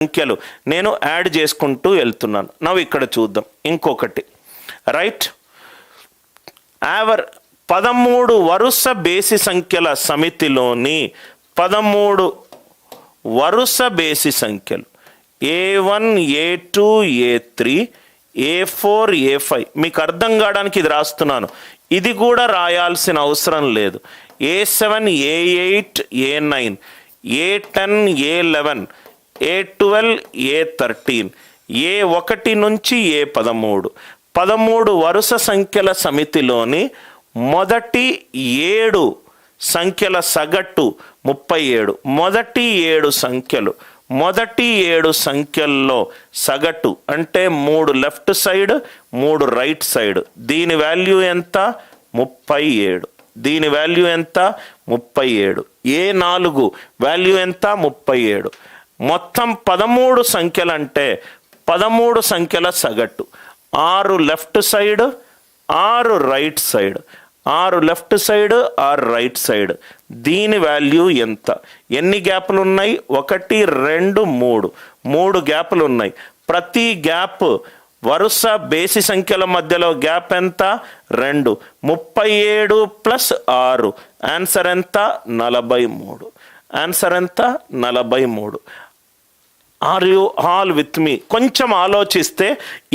సంఖ్యలు నేను యాడ్ చేసుకుంటూ వెళ్తున్నాను. నవ్వు ఇక్కడ చూద్దాం ఇంకొకటి. రైట్, 13 వరుస బేసి సంఖ్యల సమితిలోని 13 వరుస బేసి సంఖ్యలు A1 A2 A3 A4 A5. మీకు అర్థం కావడానికి ఇది రాస్తున్నాను, ఇది కూడా రాయాల్సిన అవసరం లేదు. A7 A8 A9 A10 A11 A12 A13 A1 నుంచి A13. 13 వరుస సంఖ్యల సమితిలోని మొదటి 7 సంఖ్యల సగటు 37. మొదటి 7 సంఖ్యల్లో సగటు అంటే 3 లెఫ్ట్ సైడ్ 3 రైట్ సైడ్. దీని వాల్యూ ఎంత? 37. దీని వాల్యూ ఎంత? 37. A4 వాల్యూ ఎంత? 37. మొత్తం 13 సంఖ్యలు అంటే 13 సంఖ్యల సగటు 6 left side 6 right side, 6 left side 6 right side. దీని వాల్యూ ఎంత? ఎన్ని గ్యాపులు ఉన్నాయి? 1 2 3 3 గ్యాపులు ఉన్నాయి. ప్రతి గ్యాప్ వరుస బేసి సంఖ్యల మధ్యలో గ్యాప్ ఎంత? 2. 37 ప్లస్ 6 ఆన్సర్ ఎంత? 43. ఆన్సర్ ఎంత? 43. ఆర్ యు ఆల్ విత్ మీ? కొంచెం ఆలోచిస్తే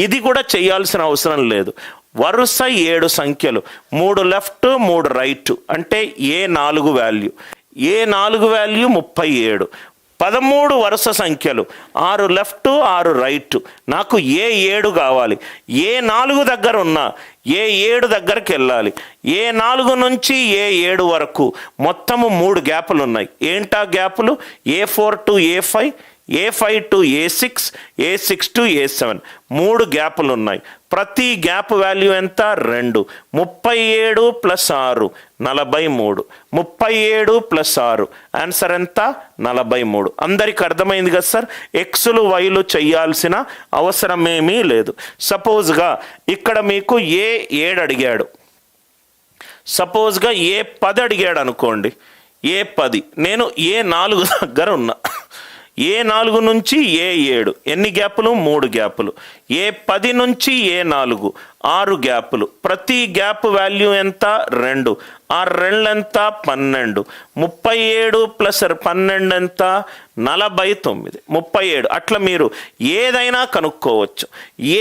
ఇది కూడా చేయాల్సిన అవసరం లేదు. వరుస 7 సంఖ్యలు 3 లెఫ్ట్ 3 రైట్ అంటే A4 వాల్యూ. A4 value 37. 13 వరుస సంఖ్యలు 6 లెఫ్ట్ 6 రైట్. నాకు A7 కావాలి. A4 దగ్గర ఉన్న A7 దగ్గరికి వెళ్ళాలి. A4 నుంచి A7 వరకు మొత్తము 3 గ్యాపులు ఉన్నాయి. ఏంటా గ్యాపులు? A4 to A5, A5 to A6, A6 to A7. 3 గ్యాపులు ఉన్నాయి. ప్రతి గ్యాప్ వాల్యూ ఎంత? 2. 37 ప్లస్ 6 43. 37 ప్లస్ 6 ఆన్సర్ ఎంత? 43. అందరికి అర్థమైంది కదా సార్? ఎక్స్లు వైలు చేయాల్సిన అవసరమేమీ లేదు. సపోజ్గా ఇక్కడ మీకు A7 అడిగాడు, సపోజ్గా A10 అడిగాడు అనుకోండి. A10 నేను A4 దగ్గర ఉన్నా. A4 నుంచి A7 ఎన్ని గ్యాపులు? 3 గ్యాపులు. A10 నుంచి A4 6 గ్యాపులు. ప్రతి గ్యాప్ వాల్యూ ఎంత? 2. 2 ఎంత? 12. 37 ప్లస్ 12 ఎంత? 49. 37. అట్లా మీరు ఏదైనా కనుక్కోవచ్చు.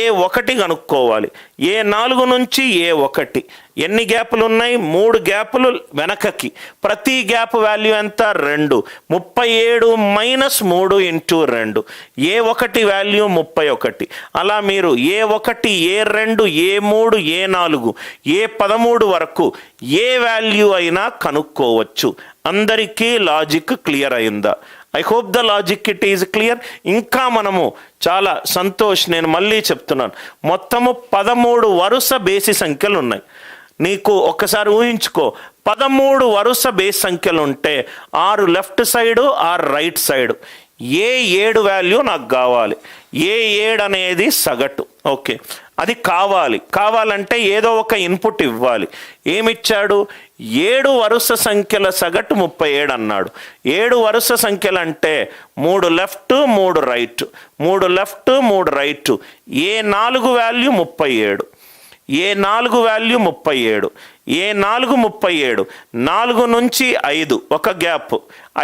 A1 కనుక్కోవాలి. A4 నుంచి A1 ఎన్ని గ్యాపులు ఉన్నాయి? 3 గ్యాపులు వెనకకి. ప్రతి గ్యాప్ వాల్యూ ఎంత? 2. 37 మైనస్ 3 ఇంటూ 2. A1 value 31. అలా మీరు A1 A2 A3 A4 A13 వరకు ఏ వాల్యూ అయినా కనుక్కోవచ్చు. అందరికీ లాజిక్ క్లియర్ అయిందా? I hope the logic it is clear. ఇంకా మనము చాలా సంతోష్, నేను మళ్ళీ చెప్తున్నాను, మొత్తము 13 వరుస బేసి సంఖ్యలు ఉన్నాయి. నీకు ఒక్కసారి ఊహించుకో, 13 వరుస బేస్ సంఖ్యలు ఉంటే 6 left side 6 right side. A7 value నాకు కావాలి. A7 అనేది సగటు. ఓకే, అది కావాలంటే ఏదో ఒక ఇన్పుట్ ఇవ్వాలి. ఏమిచ్చాడు? 7 వరుస సంఖ్యల సగటు 37 అన్నాడు. 7 వరుస సంఖ్యలు అంటే 3 left 3 right, 3 left 3 right. A4 value 37. A4 value 37. A4 37. 4 నుంచి 5 ఒక గ్యాప్,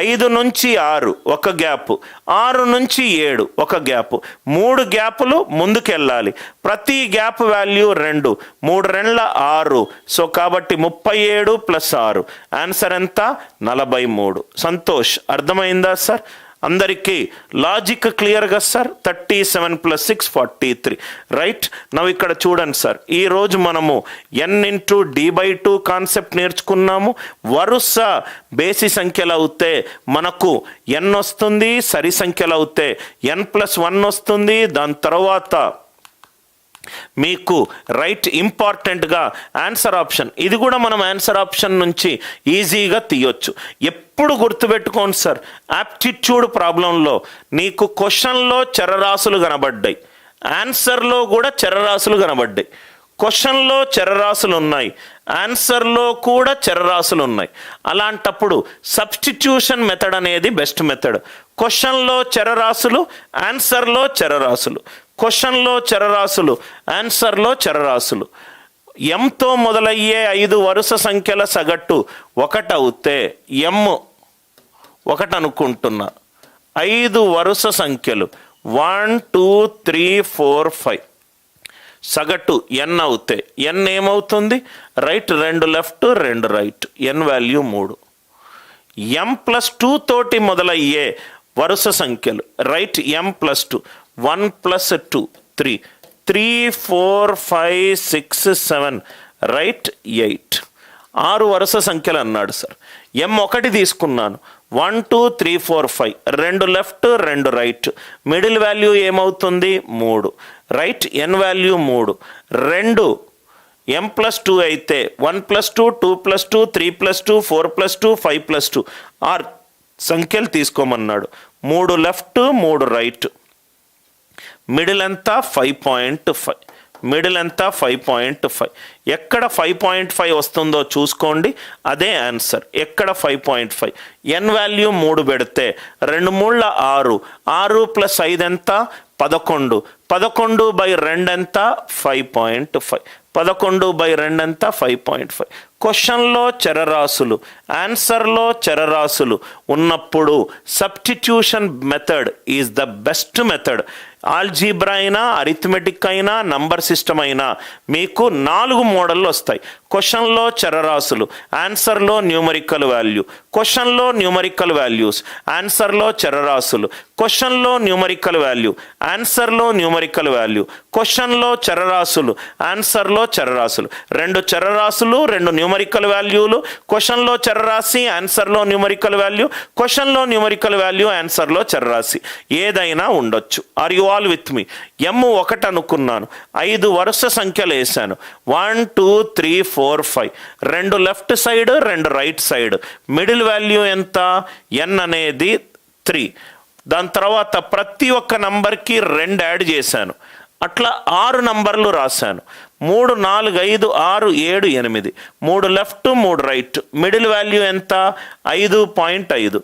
5 నుంచి 6 ఒక గ్యాప్, 6 నుంచి 7 ఒక గ్యాప్. 3 గ్యాపులు ముందుకెళ్ళాలి. ప్రతి గ్యాప్ వాల్యూ 2. 3 2 6. సో కాబట్టి 37 ప్లస్ 6 ఆన్సర్ ఎంత? 43. సంతోష్, అర్థమైందా సార్? అందరికీ లాజిక్ క్లియర్గా సార్? 37 ప్లస్ 6 43. రైట్, నవ్వు ఇక్కడ చూడండి సార్. ఈరోజు మనము n/d/2 కాన్సెప్ట్ నేర్చుకున్నాము. వరుస బేసి సంఖ్యలు అవుతే మనకు n వస్తుంది, సరి సంఖ్యలు అవుతే n+1 వస్తుంది. దాని తర్వాత మీకు రైట్ ఇంపార్టెంట్గా ఆన్సర్ ఆప్షన్, ఇది కూడా మనం ఆన్సర్ ఆప్షన్ నుంచి ఈజీగా తీయొచ్చు. ఎప్పుడు గుర్తుపెట్టుకోండి సార్, యాప్టిట్యూడ్ ప్రాబ్లంలో నీకు క్వశ్చన్లో చరరాశులు కనబడ్డాయి, ఆన్సర్లో కూడా చరరాశులు కనబడ్డాయి. క్వశ్చన్లో చరరాశులు ఉన్నాయి, ఆన్సర్లో కూడా చరరాశులు ఉన్నాయి. అలాంటప్పుడు సబ్స్టిట్యూషన్ మెథడ్ అనేది బెస్ట్ మెథడ్. క్వశ్చన్లో చరరాశులు, ఆన్సర్లో చరరాశులు, క్వశ్చన్లో చరరాశులు, ఆన్సర్లో చరరాశులు. ఎంతో మొదలయ్యే 5 వరుస సంఖ్యల సగటు 1 అవుతే, ఎం 1 అనుకుంటున్నా, 5 వరుస సంఖ్యలు 1 2 3 4 5 సగటు n అవుతే, n ఏమవుతుంది? Right 2 left 2 right, n value 3. m+2 తోటి మొదలయ్యే వరుస సంఖ్యలు, రైట్ m+2, 1 + 2 3, 3 4 5 6 7, రైట్ 8. 6 వరుస సంఖ్యలు అన్నాడు సార్. m1 తీసుకున్నాను, 1 2 3 4 5, 2 లెఫ్ట్ 2 రైట్, మిడిల్ వాల్యూ ఏమవుతుంది? 3, రైట్ n వాల్యూ 3. 2 m+2 అయితే 1 + 2 2 + 2 3 + 2 4 + 2 5 + 2, 6 సంఖ్యలు తీసుకోమన్నాడు. 3 లెఫ్ట్ 3 రైట్, మిడిల్ ఎంత? 5.5, మిడిల్ ఎంత? 5.5. ఎక్కడ 5.5 వస్తుందో చూసుకోండి, అదే ఆన్సర్. ఎక్కడ 5.5? n వాల్యూ 3 పెడితే 2 3 6, 6 + 5 ఎంత? 11, 11/2 ఎంత? 5.5, 11/2 ఎంత? 5.5. క్వశ్చన్లో చరరాశులు, ఆన్సర్లో చరరాశులు ఉన్నప్పుడు substitution method is the best method. Algebra అయినా, అరిథమెటిక్ అయినా, నంబర్ సిస్టమ్ అయినా మీకు 4 మోడళ్ళు వస్తాయి. క్వశ్చన్లో చరరాశులు, ఆన్సర్లో న్యూమరికల్ వాల్యూ, క్వశ్చన్లో న్యూమరికల్ వాల్యూస్, ఆన్సర్లో చరరాశులు, క్వశ్చన్లో న్యూమరికల్ వాల్యూ, ఆన్సర్లో న్యూమరికల్ వాల్యూ, క్వశ్చన్లో చరరాశులు, ఆన్సర్లో చరరాశులు. 2 చరరాశులు, 2 న్యూమరికల్ వాల్యూలు, క్వశ్చన్లో చరరాశి, ఆన్సర్లో న్యూమరికల్ వాల్యూ, క్వశ్చన్లో న్యూమరికల్ వాల్యూ, ఆన్సర్లో చరరాశి. ఏదైనా ఉండొచ్చు. Are you all with me? m1 అనుకున్నాను, 5 వరుస సంఖ్యలు వేసాను, 1 2 3 4 5, 2 left side 2 right side, middle value ఎంత? n అనేది 3. దాని తర్వాత ప్రతి ఒక్క నంబర్కి 2 యాడ్ చేశాను. అట్లా 6 నంబర్లు రాశాను. 3 4 5 6 7 8, 3 లెఫ్ట్ 3 రైట్, మిడిల్ వాల్యూ ఎంత? 5.5.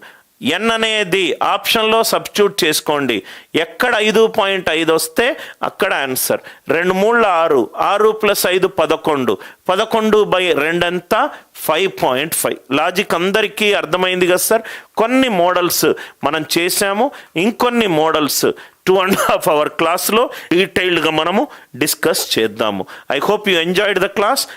n అనేది ఆప్షన్లో సబ్స్టిట్యూట్ చేసుకోండి. ఎక్కడ 5.5 వస్తే అక్కడ ఆన్సర్. 2 3 6, 6 + 5 11, 11/2 ఎంత? 5.5. లాజిక్ అందరికీ అర్థమైంది కదా సార్? కొన్ని మోడల్స్ మనం చేసాము, ఇంకొన్ని మోడల్స్ 2.5 hour క్లాస్లో డీటెయిల్డ్గా మనము డిస్కస్ చేద్దాము. I hope you enjoyed the class.